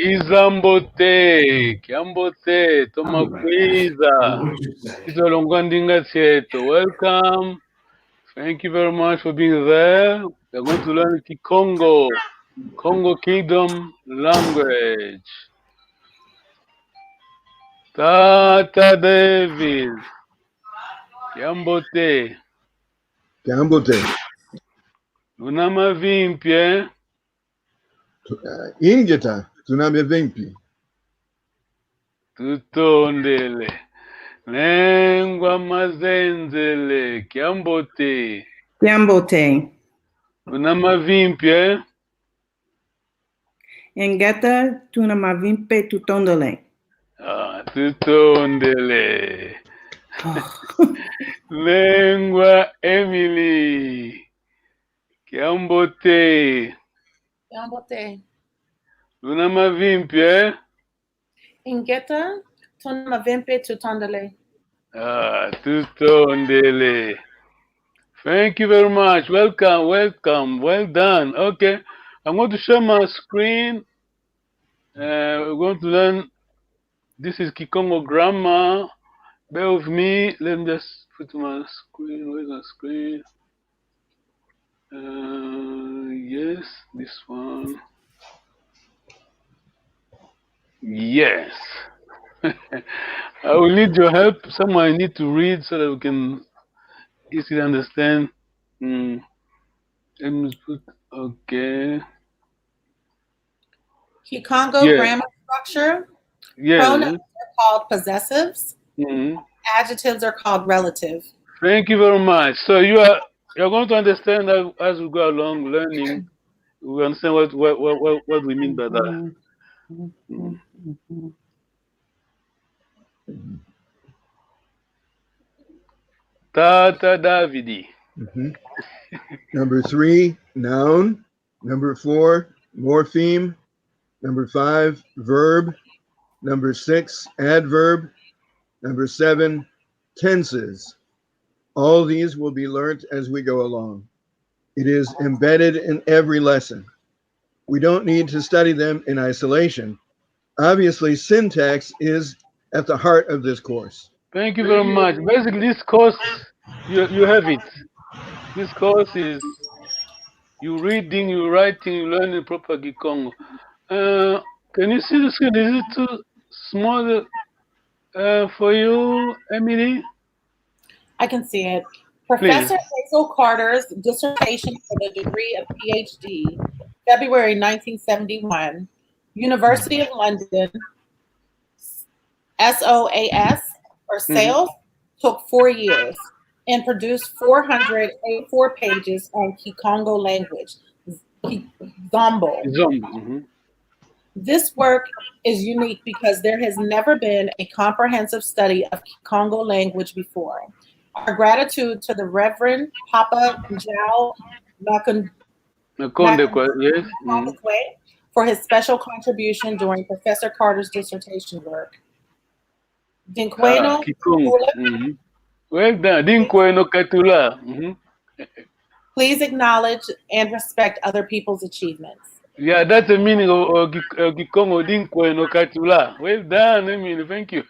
Izambote, Kiambote, Tomakwiza, Izolongwandinga Tieto. Welcome. Thank you very much for being there. We're going to learn Kikongo, Congo Kingdom language. Tata David, Kiambote, Kiambote. Unamavimpye, Ingeta, tuname vimpi. Tutondele, Lengwa Mazenzele, Kiambote. Kiambote. Unamavimpye, Engeta tunamavimpe tutondole. Tutondele. Lengua Emily. Kiambote. Kiambote. Unamavimpye. Ingeta tunamavimpe tutondele. Tutondele. Thank you very much. Welcome, welcome. Well done. Okay. I'm going to share my screen. We're going to learn. This is Kikongo grammar. Bear with me. Let me just put my screen. Where's my screen? Yes, this one. Yes. I will need your help. Someone I need to read so that we can easily understand. Let me put, okay. Kikongo grammar structure. Pronouns are called possessives. Adjectives are called relative. Thank you very much. So you're going to understand as we go along learning. We understand what we mean by that. Tata Davidi. Number 3, noun. Number 4, morpheme. Number 5, verb. Number 6, adverb. Number 7, tenses. All these will be learnt as we go along. It is embedded in every lesson. We don't need to study them in isolation. Obviously, syntax is at the heart of this course. Thank you very much. Basically, this course, you have it. This course is you reading, you writing, you learning proper Kikongo. Can you see the screen? Is it too small for you, Emily? I can see it. Professor Hazel Carter's dissertation for the degree of PhD, February 1971, University of London, SOAS, or sales, took 4 years and produced 484 pages on Kikongo language, Zombo. This work is unique because there has never been a comprehensive study of Kikongo language before. Our gratitude to the Reverend Papa Njau Makondekwe for his special contribution during Professor Carter's dissertation work. Dinkweno Katula. Well done. Dinkweno Katula. Please acknowledge and respect other people's achievements. Yeah, that's the meaning of Kikongo Dinkweno Katula. Well done, Emily. Thank you.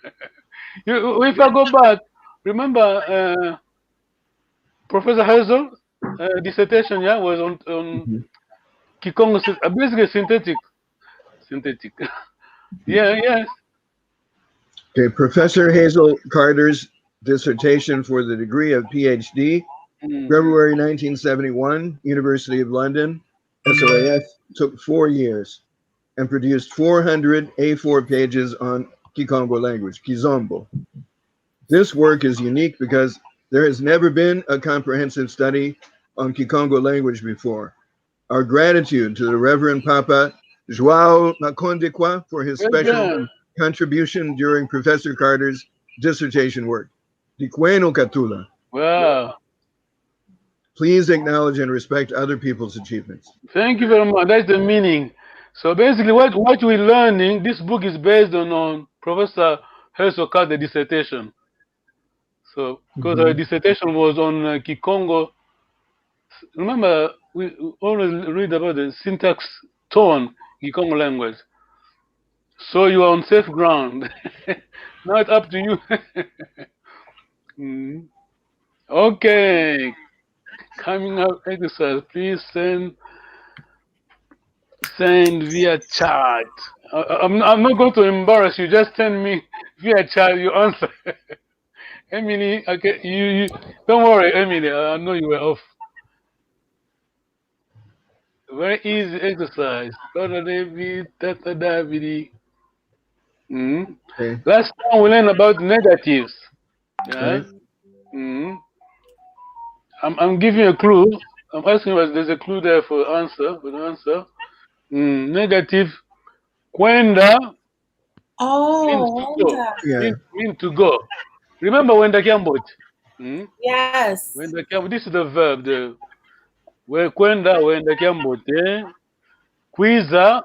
If I go back, remember Professor Hazel dissertation, was on Kikongo, basically synthetic. Yes. Okay, Professor Hazel Carter's dissertation for the degree of PhD, February 1971, University of London, SOAS, took 4 years and produced 400 A4 pages on Kikongo language, Kizombo. This work is unique because there has never been a comprehensive study on Kikongo language before. Our gratitude to the Reverend Papa Joao Makondekwa for his special contribution during Professor Carter's dissertation work. Dikweno Katula. Wow. Please acknowledge and respect other people's achievements. Thank you very much. That's the meaning. So basically what we're learning, this book is based on Professor Hazel Carter's dissertation. So because her dissertation was on Kikongo, remember we always read about the syntax tone Kikongo language. So you are on safe ground. Now it's up to you. Mm. Okay. Coming up exercise. Please send via chat. I'm not going to embarrass you. Just send me via chat your answer. Emily, okay, you don't worry, Emily. I know you were off. Very easy exercise. Brother David, Tata David. Mm. Okay. Last time we learned about negatives. Yeah. Okay. Mm. I'm giving you a clue. I'm asking you, there's a clue there for answer. For the answer. Negative. Kwenda means to Oh, go. wonder. Yeah. Mean to go. Remember wenda kiambot? Yes. Wenda kiambot. This is the verb. The where kwenda wenda kiambot. Kwiza.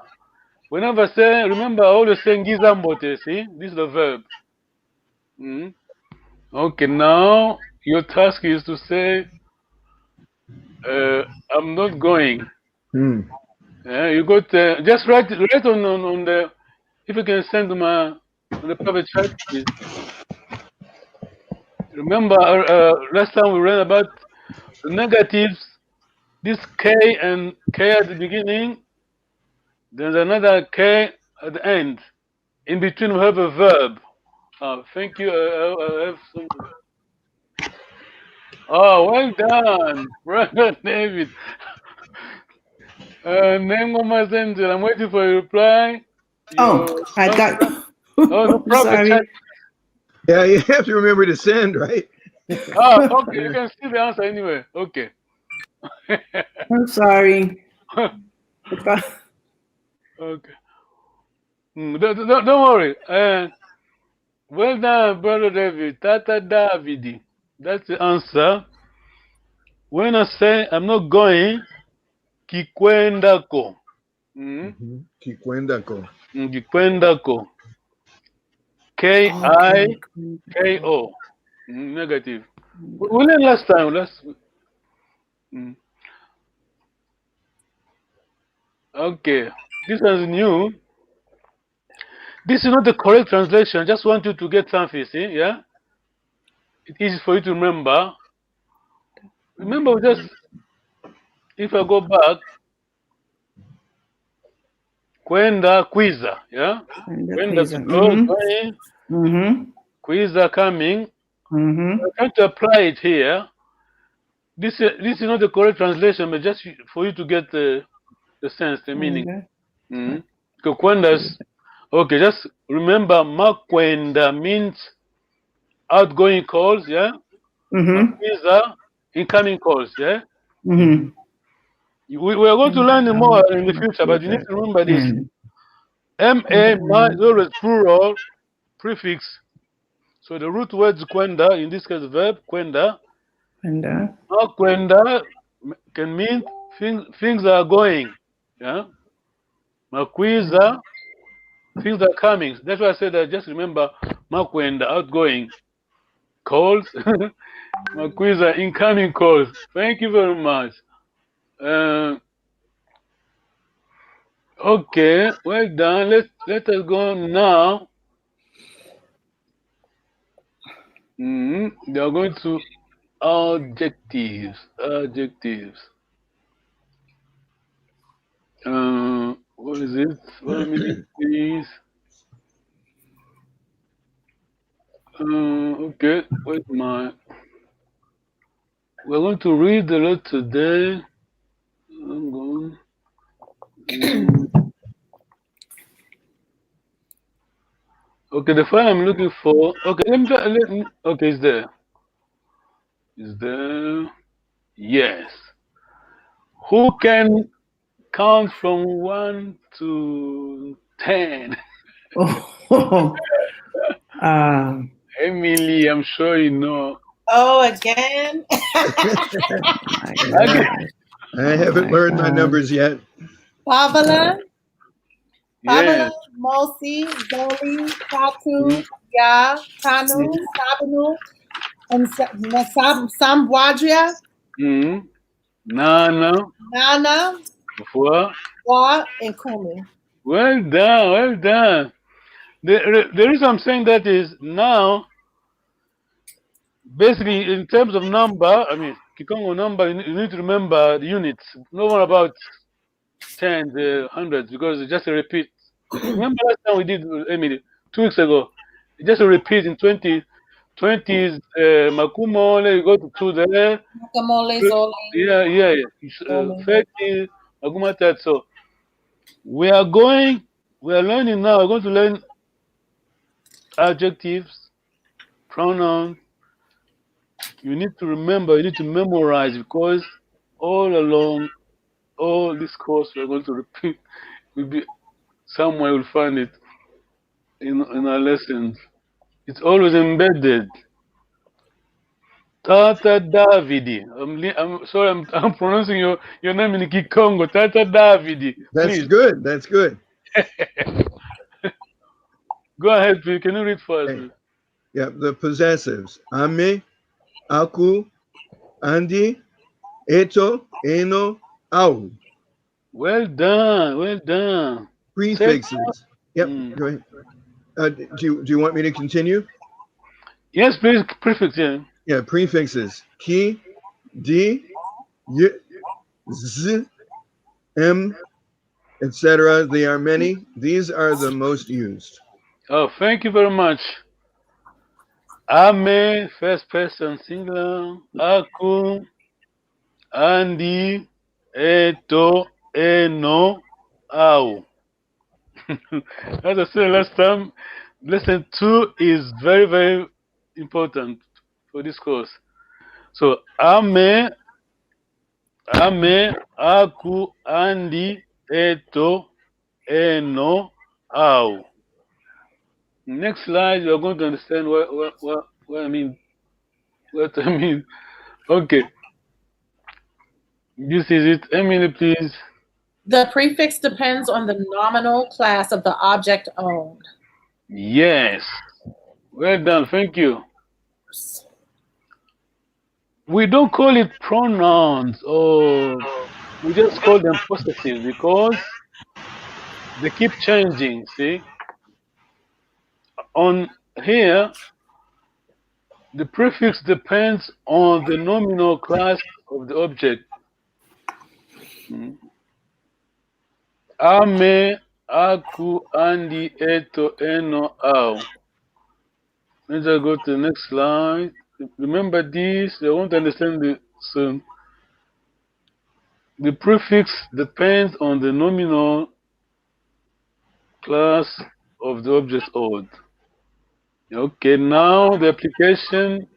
Whenever say, remember I always say ngiza mbote. See, this is the verb. Okay, now your task is to say, I'm not going. Hmm. You got just write on the. If you can send them on the private chat, please. Remember, last time we read about the negatives. This K and K at the beginning. There's another K at the end. In between, we have a verb. Thank you. I have some. Oh, well done, brother David. Name of my messenger. I'm waiting for a reply. Oh, I got. Oh, the private chat. Sorry. Yeah, you have to remember to send, right? Okay. You can see the answer anyway. Okay. I'm sorry. Okay. Don't worry. Well done, brother David. Tata Davidi. That's the answer. When I say I'm not going, kikwendako. Kikwendako. Kikwendako. K-I-K-O. Negative. We learned last time. Okay. This is new. This is not the correct translation. I just want you to get something, see? Yeah? It's easy for you to remember. Remember, if I go back, kwenda kwiza, yeah? Kwenda to go, going. Kwiza coming. I'm trying to apply it here. This is not the correct translation, but just for you to get the sense, the meaning. Kwenda's. Okay, just remember, makwenda means outgoing calls, yeah? Makwiza, incoming calls, yeah? We are going to learn more in the future, but you need to remember this. M-A is always plural prefix. So the root word is kwenda, in this case verb, kwenda. Kwenda can mean things are going, yeah? Makwiza, things are coming. That's why I said that just remember makwenda, outgoing calls. Makwiza, incoming calls. Thank you very much. Okay, well done. Let us go now. They are going to adjectives. Adjectives. What is it? 1 minute, please. Okay, where's my? We're going to read a lot today. I'm going. Okay, the file I'm looking for. Okay, let me. Okay, it's there. Is there? Yes. Who can count from 1 to 10? Emily, I'm sure you know. Oh, again? I haven't learned my numbers yet. Pavala, Yes. Mosi, Zoli, Tatu, Ya, Tanu, Sabanu, and Samwadria. Nana. Wa, and Kumi. Well done, well done. The reason I'm saying that is now, basically, in terms of number, I mean, Kikongo number, you need to remember the units. No more about tens, hundreds, because it's just a repeat. Remember last time we did, Emily, 2 weeks ago, it's just a repeat in 20s, Makumole, you go to 2 there. Guacamole, zole, Yeah. zole. 30, Makumatat. So we are learning now, we're going to learn adjectives, pronouns. You need to remember, you need to memorize, because all along, all this course we're going to repeat will be somewhere you'll find it in our lessons. It's always embedded. Tata Davidi. I'm sorry, I'm pronouncing your name in Kikongo. Tata Davidi. That's Please good. That's good. go ahead, please. Can you read for us? Okay. Yeah, the possessives. Ame, aku, andi, eto, eno, au. Well done. Well done. Prefixes. Yep. Mm. Go ahead. Do you want me to continue? Yes, please. Prefix. Yeah. Yeah, prefixes. Ki, di, y, z, m, etc. They are many. These are the most used. Oh, thank you very much. Ame, first person singular. Aku, andi, eto, eno, au. As I said last time, lesson 2 is very, very important for this course. So, ame, aku, andi, eto, eno, au. Next slide, you are going to understand what I mean. What I mean. Okay. This is it. Emily, please. The prefix depends on the nominal class of the object owned. Yes. Well done. Thank you. We don't call it pronouns, or we just call them possessives, because they keep changing. See, on here, the prefix depends on the nominal class of the object. Ame, aku, andi, eto, eno, au. Let's just go to the next slide. Remember this. I want to understand this soon. The prefix depends on the nominal class of the object owned. Okay, now the application.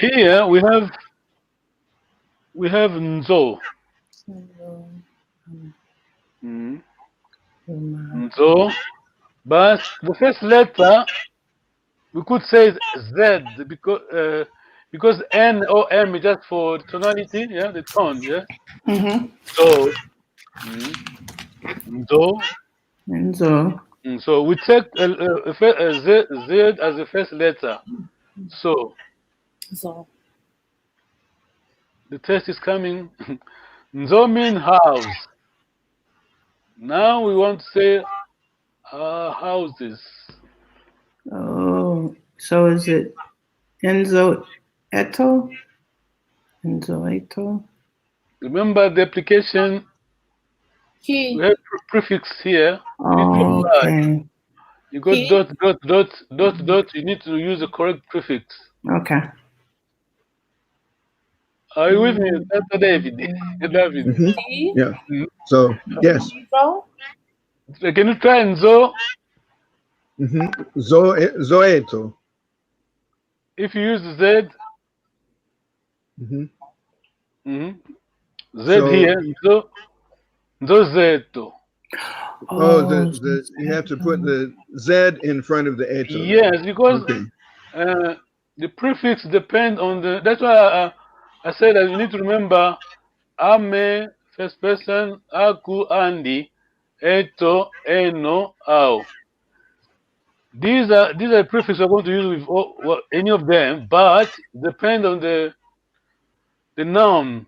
Here we have nzo. Nzo, but the first letter we could say Z, because N or M is just for tonality, yeah, the tone, yeah. So nzo. And so, So we take Z as the first letter. So the test is coming. Nzo mean house. Now we want to say houses. oh, so is it Enzo Eto? Enzo Eto? Remember the application, Key. we have prefix here. You need to Oh, apply. okay. You got dot, you need to use the correct prefix. Okay. Are you with me? That's David. David. Mm-hmm. Yeah. So, yes. Can you try Nzo? Mm-hmm. Zoeto. If you use Z, Z So- here, Nzozeto. Oh, you have to put the Z in front of the eto. Yes, because Okay. the prefix depend on the. That's why I said that you need to remember ame, first person, aku, andi, eto, eno, au. These are prefixes we're going to use with any of them, but depend on the noun.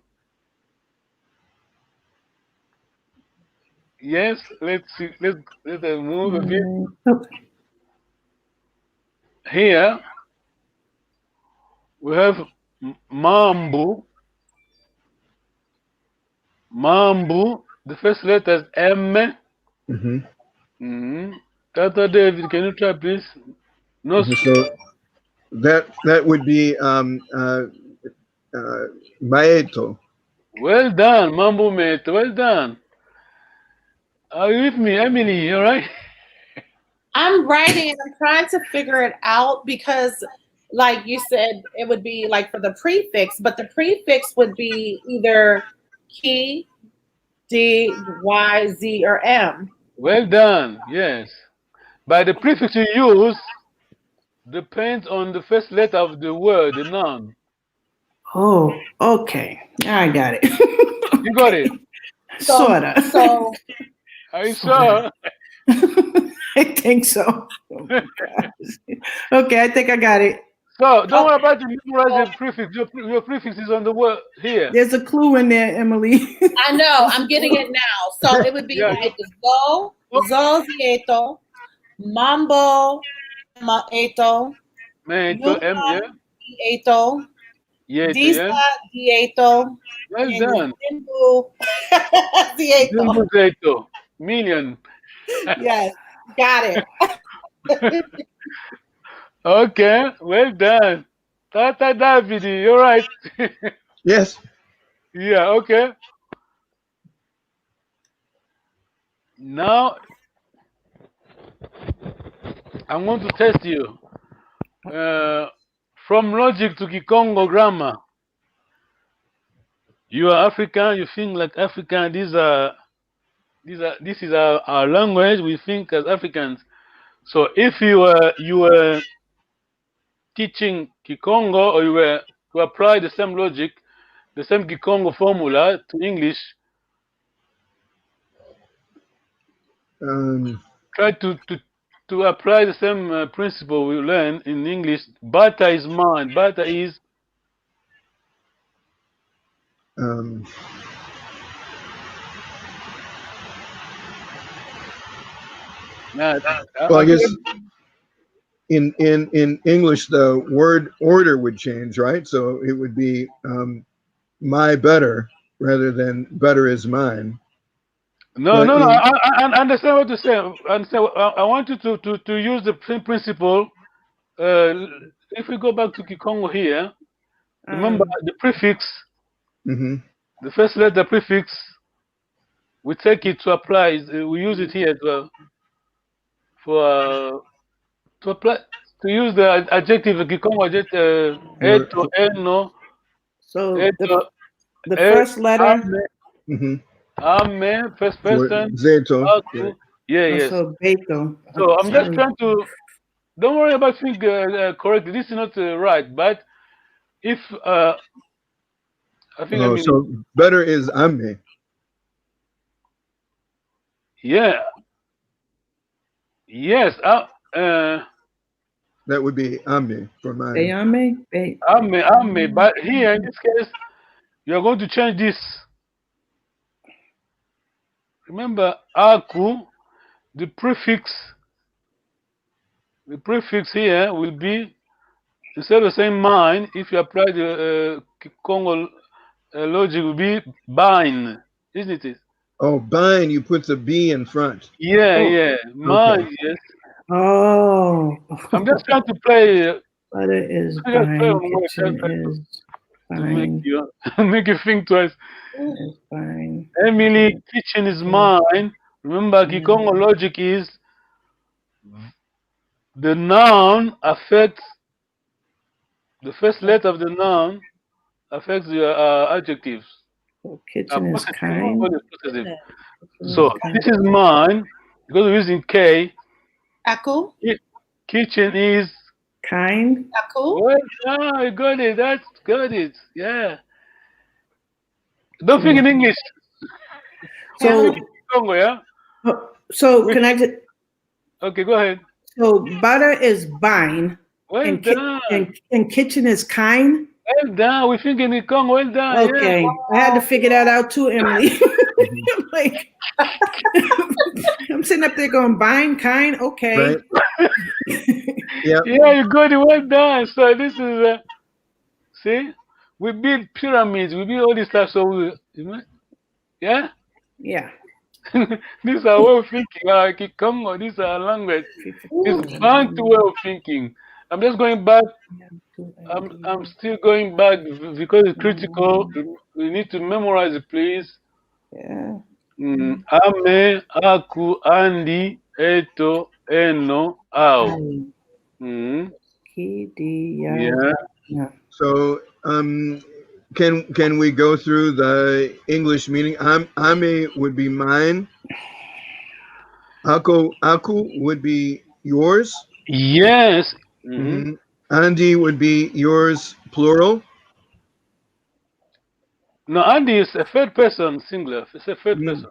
Yes, let's see. Let's move a bit. Oh, Here we have mambu. Mambu. The first letter is M. Mm-hmm. Tata David, can you try please? No. So that would be maeto. Well done, Mambu mate. Well done. Are you with me, Emily? All right. I'm writing and I'm trying to figure it out because, like you said, it would be like for the prefix, but the prefix would be either ki, D, Y, Z, or M. Well done. Yes. But the prefix you use depends on the first letter of the word, the noun. oh, okay. I got it. You got it. Sorta. So Are you sure? I think so. Oh my gosh. Okay, I think I got it. So don't worry about the memorize the prefix. Your prefix is on the word here. There's a clue in there, Emily. I know, I'm getting it now. So it would be Yeah. like Zo Zieto, Mambo Eto, Meto, M, yeah. Eto, Yeto, DÍSA yeah. Eto, Well done. Oh. NZIMBU Eto. NZIMBU ETO. Million. Yes, got it. Okay, well done. Tata David, you're right. Yes. Yeah, okay. Now, I'm going to test you. From logic to Kikongo grammar. You are African, you think like African. This is our language. We think as Africans. So if you were teaching Kikongo, or you were to apply the same logic, the same Kikongo formula to English, try to apply the same principle we learn in English. Butter is mine. Butter is. Well, I guess in English the word order would change, right? So it would be my better rather than better is mine. No, no, no. I understand what you're saying. I want you to use the same principle. If we go back to Kikongo here, remember the prefix, the first letter prefix, we take it to apply. We use it here as well for to apply to use the adjective Kikongo adjective eto, eno. So Eto, the first letter. Ame, first person. Zeto. Aku. Yeah, yes. So beto. So I'm just trying to. Don't worry about saying correctly. This is not right, but if I think I mean. So better is ame. Yeah. Yes. That would be ame for mine. Ame. But here in this case, you're going to change this. Remember, aku, the prefix here will be, instead of saying mine, if you apply the Congo logic, will be bine, isn't it? Oh, bine, you put the B in front. Yeah, yeah. Mine, okay. Yes. Oh. I'm just trying to play. Butter is bine, kitchen is fine. Make you think twice. Is fine. Emily, kitchen is mine. Remember, Kikongo logic is the noun affects the first letter of the noun affects the adjectives. So kitchen is kind. So this is mine because we're using K. Aku. Kitchen is kind. Aku. Well, I got it. That's got it. Yeah. Don't think in English. So Congo, yeah. So can I just? Okay, go ahead. So butter is bine. Well and done. And kitchen is kind. Well done. We think in Congo. Well done. Okay, yeah. I had to figure that out too, Emily. Like, I'm sitting up there going, bind, kind, okay. Right. Yeah. Yeah, you got it. Well done. So this is see, we build pyramids. We build all this stuff. So we, yeah. Yeah. This is our way of thinking. Kikongo, this is our language. It's Bantu way of thinking. I'm just going back. I'm still going back because it's critical. We need to memorize it, please. Yeah. Ame, aku, andi, eto, eno, au. Yeah. So can we go through the English meaning? Ame would be mine. Aku would be yours. Yes. Andi would be yours, plural. No, Andy is a third person, singular. It's a third person.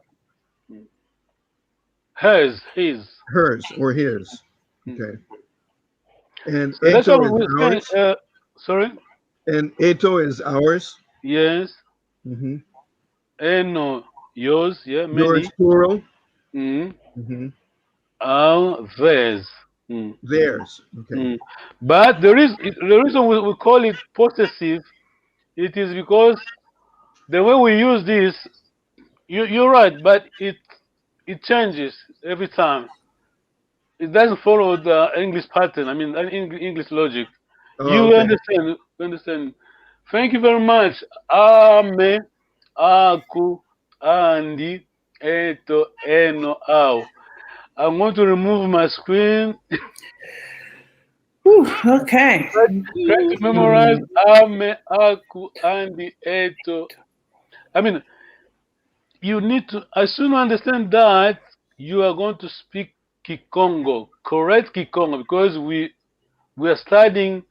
Hers, his. Hers or his. Okay. And So that's eto what we is ours. say. Sorry? And eto is ours. Yes. Eno, yours, yeah, many. Yours, plural. Theirs. Theirs. Okay. But the reason we call it possessive, it is because the way we use this, you're right, but it changes every time. It doesn't follow the English pattern. I mean, English logic. You understand? Understand? Thank you very much. Ame, aku, andi, eto, eno, au. I'm going to remove my screen. Okay. Try to memorize ame, aku, andi, eto. I mean, you need to, as soon as you understand that, you are going to speak Kikongo, correct Kikongo, because we are studying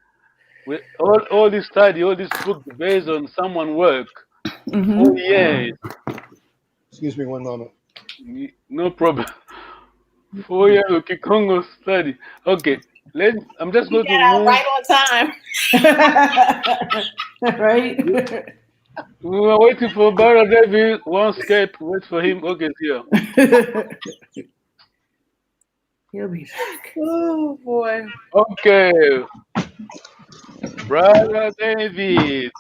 with all this study, all this book based on someone work. Oh yes. Excuse me one moment. No problem. 4 years of Kikongo study. Okay. I'm just going to move. Right on time. Right. We were waiting for Barra David. One Skype. Wait for him. Okay, here. He'll be back. Oh boy. Okay. Brother David.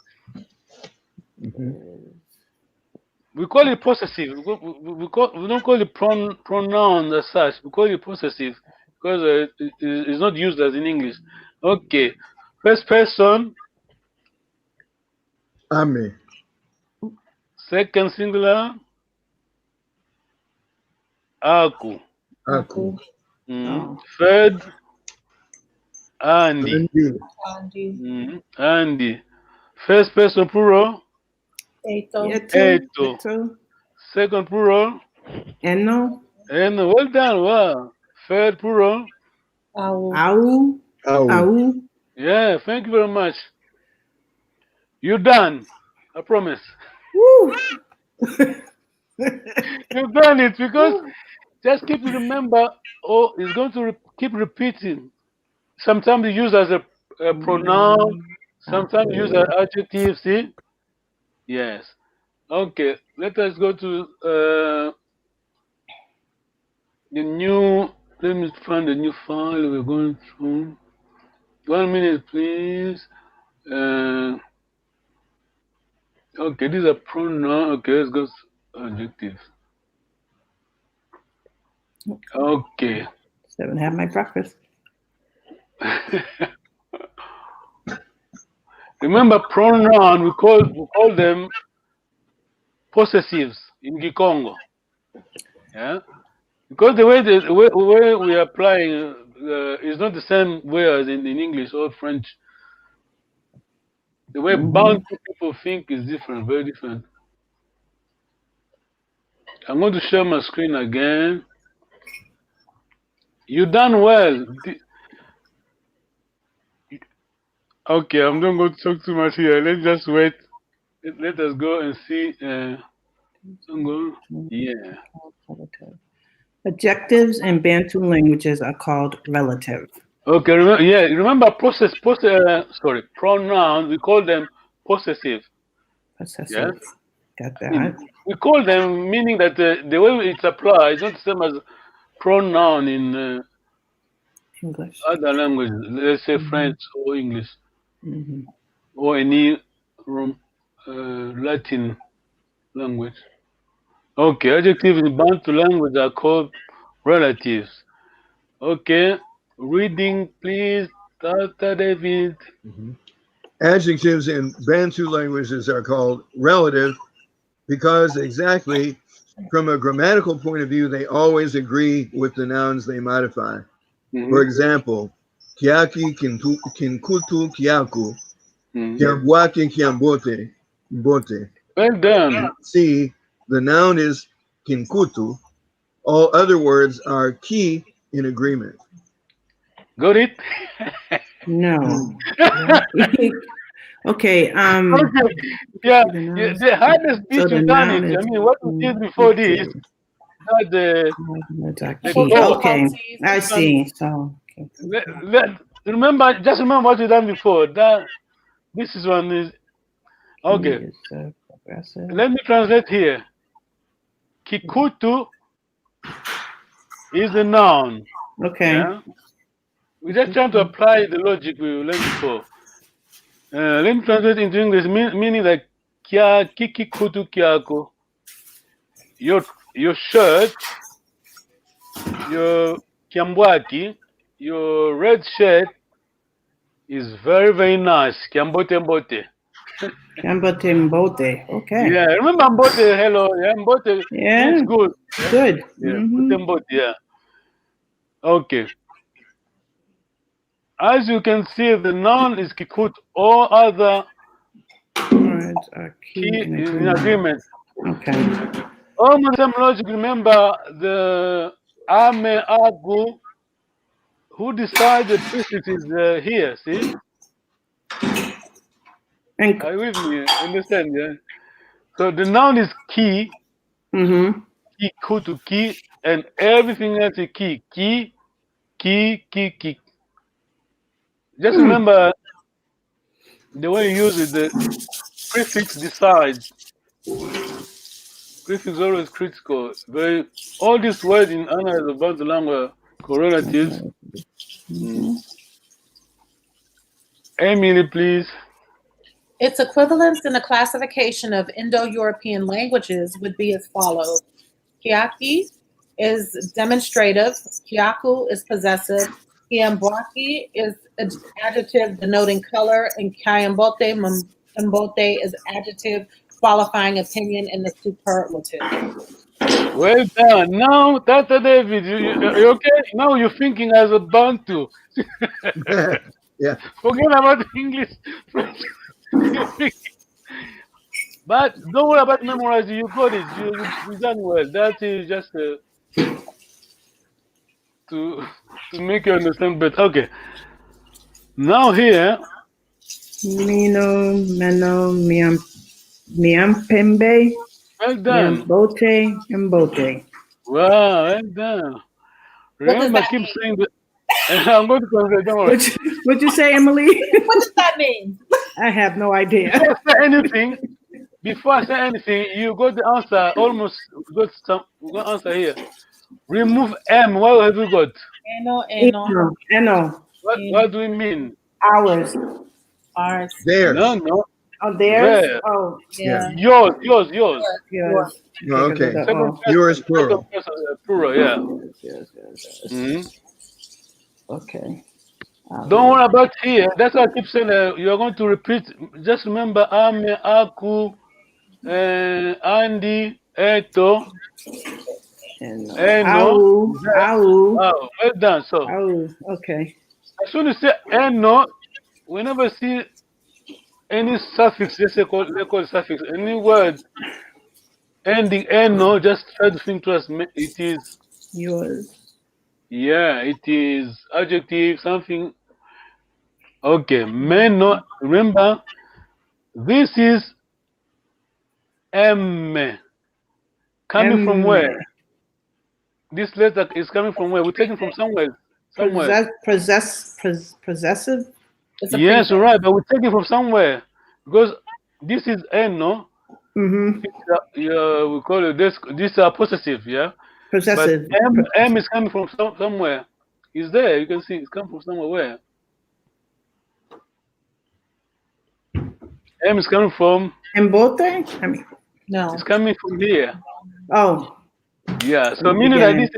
We call it possessive. We don't call it pronoun as such. We call it possessive because it's not used as in English. Okay. First person. Ame. Second singular. Aku. Aku. Third. Andi. Andi. First person plural. Eto. Second plural. Eno. Well done. Wow. Third plural. Au. Yeah, thank you very much. You're done. I promise. Woo. You've done it because just keep remember. Oh, it's going to keep repeating. Sometimes you use as a pronoun. Sometimes you use as adjective. See? Yes. Okay. Let us go to the new. Let me find the new file we're going through. 1 minute, please. Okay, these are pronoun. Okay, let's go to adjectives. Okay. Still haven't had my breakfast. Remember, pronoun we call them possessives in Kikongo. Yeah, because the way we are applying is not the same way as in English or French. The way Bantu people think is different, very different. I'm going to share my screen again. You done well. Okay, I'm not going to talk too much here. Let's just wait. Let us go and see. Yeah. Adjectives in Bantu languages are called relative. Okay, remember pronouns, we call them possessive. Possessive. Got I mean, that. we call them, meaning that the way it's applied is not the same as pronoun in English. other languages, let's say French or English Mhm. or any Latin language. Okay, adjectives in Bantu language are called relatives. Okay, reading, please, Tata David. Adjectives in Bantu languages are called relative because exactly from a grammatical point of view, they always agree with the nouns they modify. For example, kiaki kinkutu kiaku, kiambwaki kiambote, mbote. Well done. See, the noun is kinkutu. All other words are ki in agreement. Got it? No. Okay. Okay. Yeah, the hardest bit So the you done noun it. I is mean, what we did before this, not the key. code. Okay, I see. So Remember, just remember what you done before. That this is one is okay. Let me translate here. Kikutu is a noun. Okay. Yeah? We're just trying to apply the logic we learned before. Let me translate into English, meaning like kia kiki kutu kiako. Your shirt, your kiambwaki, your red shirt is very, very nice. Kiambote mbote. Kiambote mbote. Okay. Yeah, remember mbote, hello. Yeah, mbote means good. Yeah? Good. Yeah, mbote, yeah. Okay. As you can see, the noun is kikut. All other words are key in agreement. Okay. Almost same logic. Remember the ame agu. Who decided prefixes here? See? And Are you with me? Understand? Yeah. So the noun is key. Key kutu key, and everything else is key. Key, key, key, key. Just remember the way you use it. The prefix decides. Prefix always critical. All these words in Anna is about the language correlatives. Emily, please. Its equivalence in the classification of Indo-European languages would be as follows. Kiaki is demonstrative. Kiaku is possessive. Kiambwaki is adjective denoting color. And Kiambote Mbote is adjective qualifying opinion in the superlative. Well done. Now, Tata David, you okay? Now you're thinking as a Bantu. Yeah. Forget about English, French. But don't worry about memorizing. You got it. You done well. That is just to make you understand better. Okay. Now here. Mino, Meno, Miampembe. Well done. Miambote, Mbote. Wow, well done. Remember, keep saying that. I'm going to translate. Don't worry. What'd you say, Emily? What does that mean? I have no idea. Before I say anything, you got the answer. Almost got some. We got answer here. Remove M. What have you got? Eno. What do we mean? Ours. Theirs. No. Oh, theirs? There. Oh, yeah. Yours. Yours. Oh, okay. Second person, Yours plural. Plural, yeah. Yes. Okay. Don't worry about here. That's why I keep saying you're going to repeat. Just remember Ame, Aku, Andi, Eto, Eno. Au. Oh, well done. So, Okay. as soon as you say Eno, whenever you see any suffix, they call it suffix, any word ending Eno, just try to think to us, it is yours. Yeah, it is adjective, something. Okay, Meno. Remember, this is M. Coming from where? This letter is coming from where? We're taking from somewhere. Possessive? Yes, right, but we're taking from somewhere. Because this is Eno. Mm-hmm. We call it this. These are possessive, yeah. Possessive. But M is coming from somewhere. It's there. You can see it's coming from somewhere. Where? M is coming from. Embote? I mean, No. It's coming from here. oh. Yeah. So From the meaning that beginning.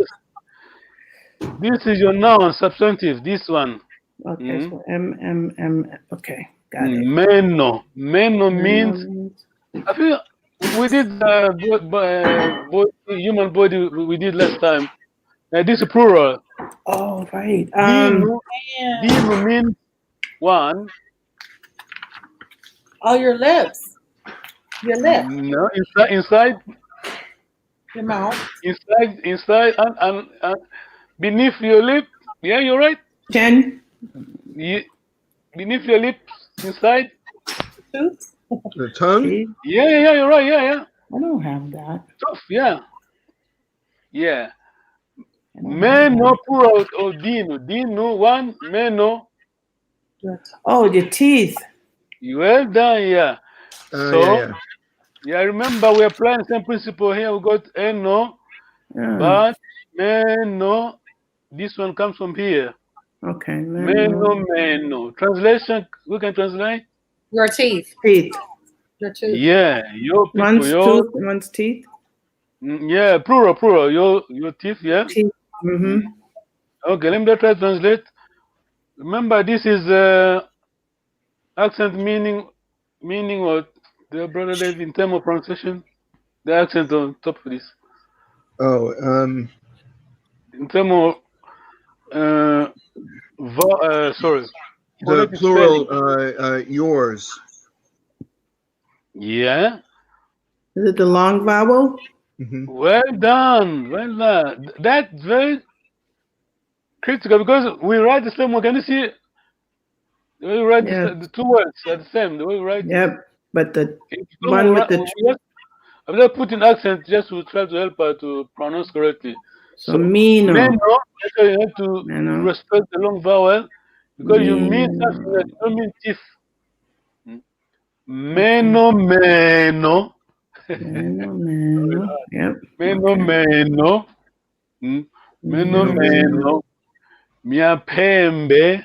this is your noun substantive. This one. Okay, so M. Okay, got it. Meno. Meno means. I feel we did human body. We did last time. This is plural. Oh, right. Dino means one. Oh, your lips. Your lip. No, inside, Your mouth. inside, and beneath your lip. Yeah, you're right. Jen? Beneath your lips, inside. Tooth. The tongue? Yeah, you're right. Yeah. I don't have that. Tough, yeah. Meno plural or dino. Dino one, meno. Oh, your teeth. Well done, yeah. So, yeah. Remember we are applying the same principle here. We got eno, but meno. This one comes from here. Okay. Meno. Translation, we can translate. Your teeth. Teeth. Your tooth. Yeah, your people. One's tooth, one's teeth. Yeah, plural. Your teeth, yeah. Teeth. Mm-hmm. Okay, let me try to translate. Remember, this is accent meaning what the brother Dave in terms of pronunciation. The accent on top of this. Oh, in terms of sorry. The plural, yours. Yeah. Is it the long vowel? Mm-hmm. Well done. That's very critical because we write the same way. Can you see? The way we write the two words are the same. The way we write. Yep. But the one with the. I'm just putting accent just to try to help her to pronounce correctly. So meno. You have to respect the long vowel because you mean something that you don't mean teeth. Meno. Yep. Meno. Mia pembe.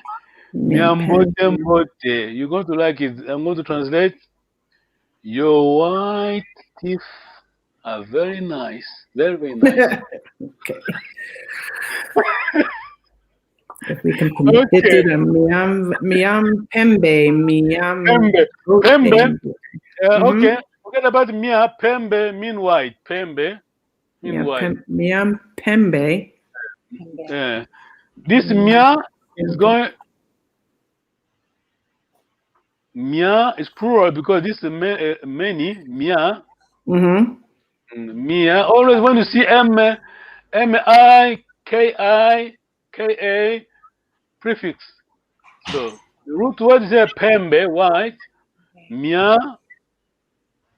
Mia mbote. You're going to like it. I'm going to translate. Your white teeth are very nice. Very, very nice. Okay. If we can connect it to the miam pembe, Pembe. Okay. Forget about mia pembe mean white. Pembe mean white. Miam pembe. Yeah. This mia is going. Mia is plural because this is many. Mia. Mia. Always when you see M-I-K-I-K-A prefix. So the root word is pembe, white. Mia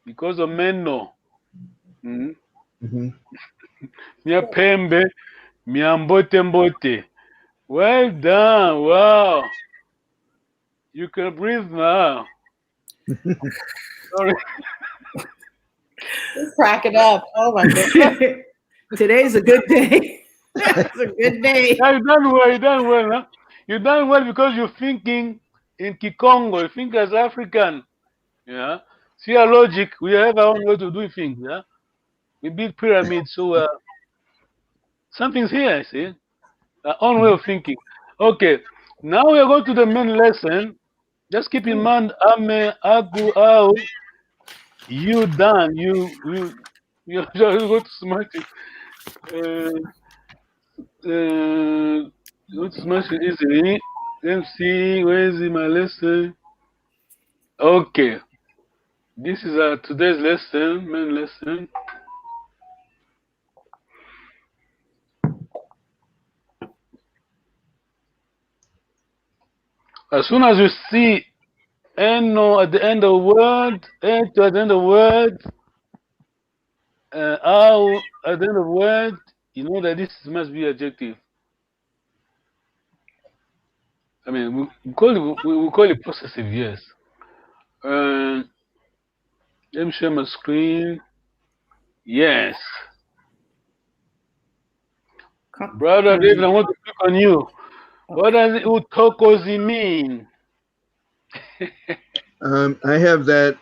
because of meno. Mia pembe, mia mbote. Well done. Wow. You can breathe now. Sorry. Crack it up. Oh my goodness. Today's a good day. It's a good day. Yeah, you done well. Huh? You done well because you're thinking in Kikongo. You think as African. Yeah. See our logic. We have our own way to do things. Yeah. We build pyramids, so something's here. See, our own way of thinking. Okay. Now we are going to the main lesson. Just keep in mind, ame, agu, au. You done. You just go to smash it. Go to smash it easily. Let's see. Where is my lesson? Okay. This is today's lesson, main lesson. As soon as you see eno at the end of the word, eto at the end of the word, au at the end of the word, you know that this must be adjective. I mean, we call it possessive, yes. Let me share my screen. Yes. Brother David, I want to click on you. What does utokozi mean? I have that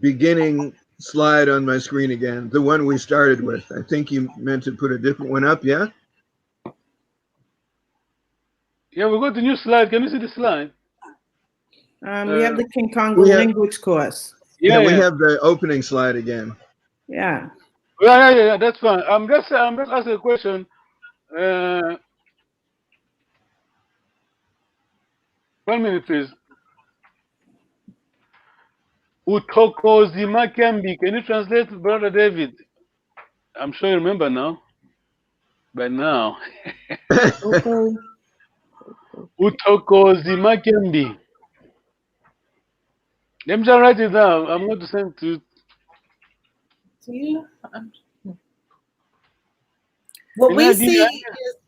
beginning slide on my screen again, the one we started with. I think you meant to put a different one up, yeah? Yeah, we got the new slide. Can you see the slide? We have the Kikongo language course. Yeah, we have the opening slide again. Yeah. Yeah, that's fine. I'm just asking a question. 1 minute, please. Utokozi makembi. Can you translate, Brother David? I'm sure you remember now. By now. Utokozi makembi. Let me just write it down. I'm going to send to you. What we see is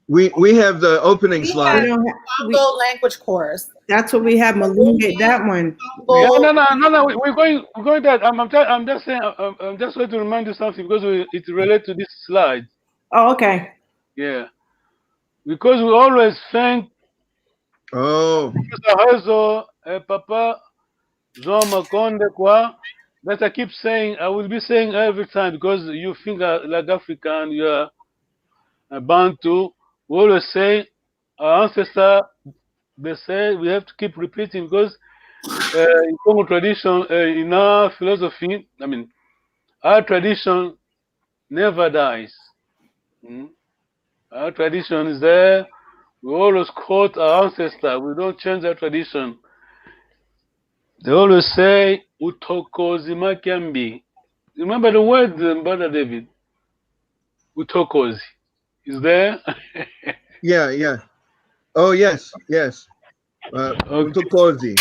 we have the opening slide. Kikongo language course. That's what we have. Malunga, that one. Yeah, no. We're going that. I'm just saying. I'm just going to remind you something because it relates to this slide. Oh, okay. Yeah, because we always thank. Oh. Papa Zoma Konde kwa. That I keep saying. I will be saying every time because you think like African. You are Bantu. We always say our ancestor. They say we have to keep repeating because in Congo tradition, in our philosophy, I mean, our tradition never dies. Our tradition is there. We always quote our ancestor. We don't change our tradition. They always say, Utokozi makembi. Remember the word, Brother David? Utokozi. Is there? Yeah. Oh, yes. Utokozi,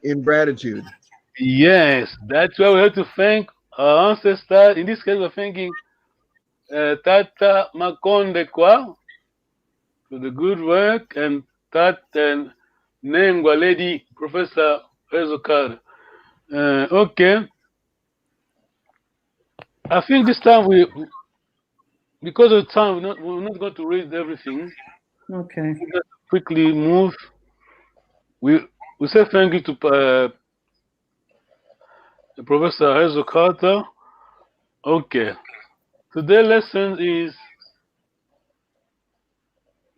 in gratitude. Yes, that's why we have to thank our ancestors. In this case, we're thanking Tata Makonde kwa for the good work, and Tata Nengwa Lady Professor Ezokar. Okay. I think this time because of time, we're not going to read everything. Okay. We'll just quickly move. We say thank you to Professor Ezokar. Okay. Today's lesson is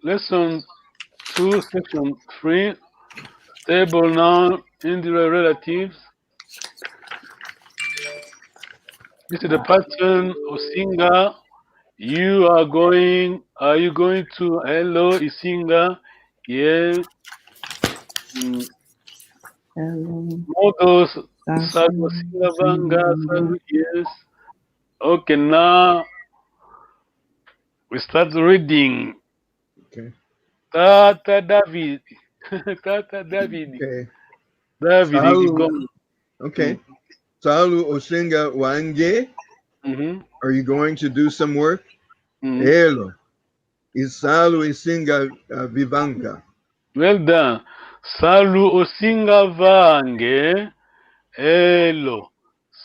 lesson 2, section 3, stable noun, indirect relatives. This is the pattern of singer. Are you going to? Hello, is singer. Yeah. Models, Sago singer vanga, yes. Okay, now we start reading. Okay. Tata David. Tata David. Okay. David, Salu. Okay. Salu Osinga Wange. Are you going to do some work? Hello. Isalu Isinga Vivanga. Well done. Salu Osinga Vange. Hello.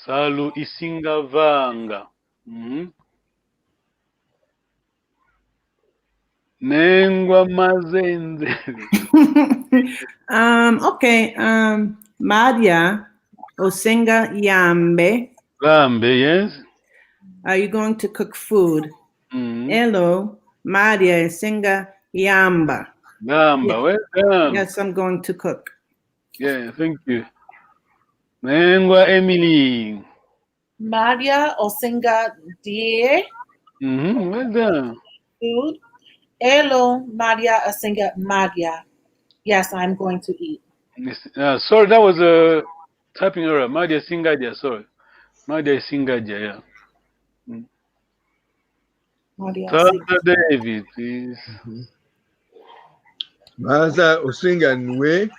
Salu Isinga Vanga. Nengwa Mazenze. Okay. Maria Osinga Yambe. Yambe, yes. Are you going to cook food? Hello, Maria Osinga Yamba. Yamba, well done. Yes, I'm going to cook. Yeah, thank you. Nengwa Emily. Maria Osinga Die. Well done. Food. Hello, Maria Osinga Maria. Yes, I'm going to eat. Sorry, that was a typing error. Maria Singadia, sorry. Maria Singadia, yeah. Tata David, please. Maza Osinga Nwe.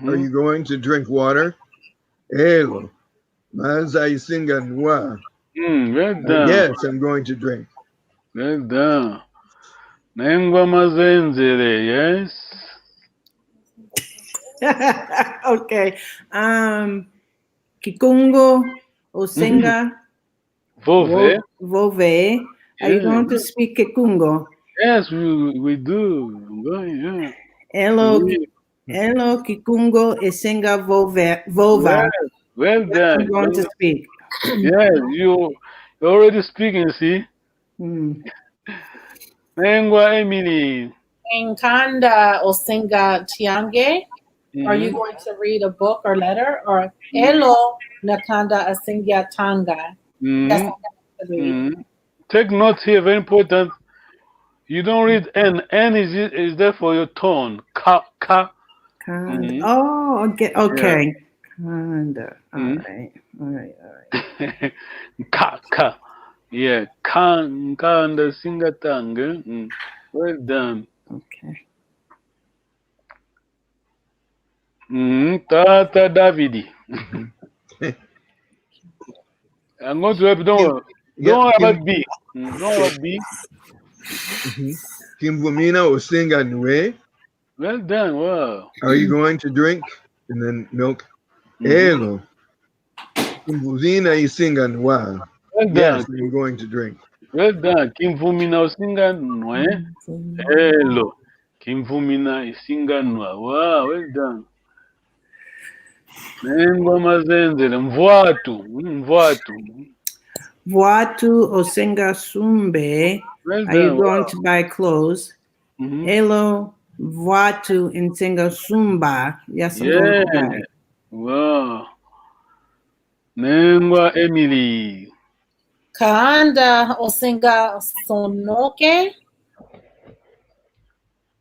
Are you going to drink water? Hello. Maza Isinga Nwa. Well done. Yes, I'm going to drink. Well done. Nengwa Mazenzele, yes. Okay. Kikongo Osinga Vove. Vove. Are you going to speak Kikongo? Yes, we do. Yeah. Hello, hello, Kikongo Isinga Vova. Well done. I'm going to speak. Yes, you're already speaking, see? Nengwa Emily. Nkanda Osinga Tiange. Are you going to read a book or letter? Or Elo Nakanda Asinga Tanga. Yes, Take notes here, very important. You don't read N. N is there for your tone. Ka. Oh, okay. Okay. Kanda. All right. Ka. Yeah. Kanda Singatanga. Well done. Okay. Tata Davidi. I'm going to help you. Don't worry about B. Don't worry about B. Kimvumina Osinga Nwe. Well done. Wow. Are you going to drink? And then milk. Elo. Kimvuzina Isinga Nwa. Well done. Yes, I'm going to drink. Well done. Kimvumina Osinga Nwe. Hello. Kimvumina Isinga Nwa. Wow. Well done. Nengoma zenzele. Mvwatu. Vuatu Osinga Sumbe. Well Are you done. going to buy clothes? Elo Vuatu Insinga Sumba. Yes, I'm going to buy. Wow. Nengwa Emily. Kanda Osinga Sonoke.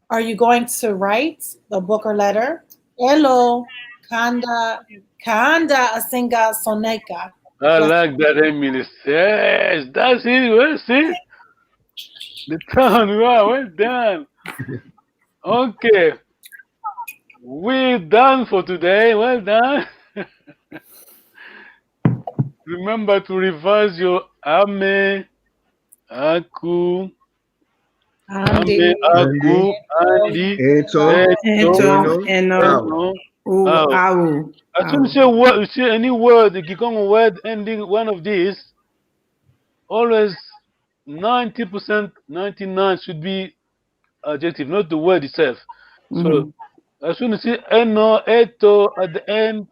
Are you going to write a book or letter? Elo Kanda Asinga Soneka. I like that, Emily. Yes, that's it. Well, see? The tone. Wow, well done. Okay. We're done for today. Well done. Remember to revise your ame, aku, Andi, andi, Eto, Eno, Au. As soon as you see any word, the Kikongo word ending one of these, always 90%, 99 should be adjective, not the word itself. So as soon as you see eno, eto at the end,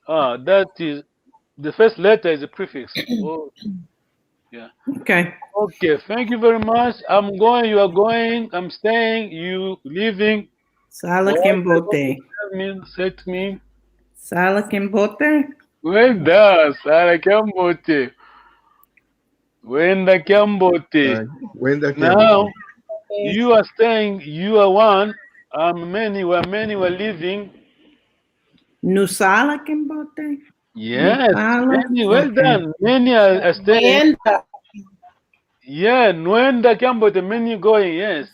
that is the first letter is a prefix. Oh, yeah. Okay. Okay. Thank you very much. I'm going. You are going. I'm staying. You leaving. Sala Kimbote. Say to me. Sala Kimbote. Well done. Sala Kimbote. Wenda Kimbote. Now you are staying. You are one. Many. We're leaving. Nusala Kimbote. Yes. Many. Well done. Many are staying. Yeah. Nwenda Kimbote. Many going. Yes.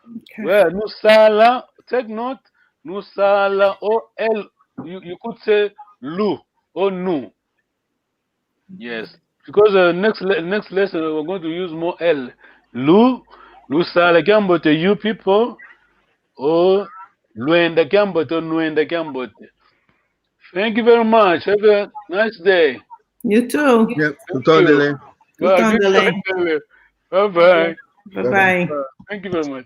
Okay. Well, Nusala. Take note. Nusala or L. You could say Lu or Nu. Yes. Because next lesson we're going to use more L. Lusala Gambote, you people, or Luenda Gambote, or Nuenda Gambote. Thank you very much. Have a nice day. You too. Yep. Bye-bye. Bye bye. Bye-bye. Thank you very much.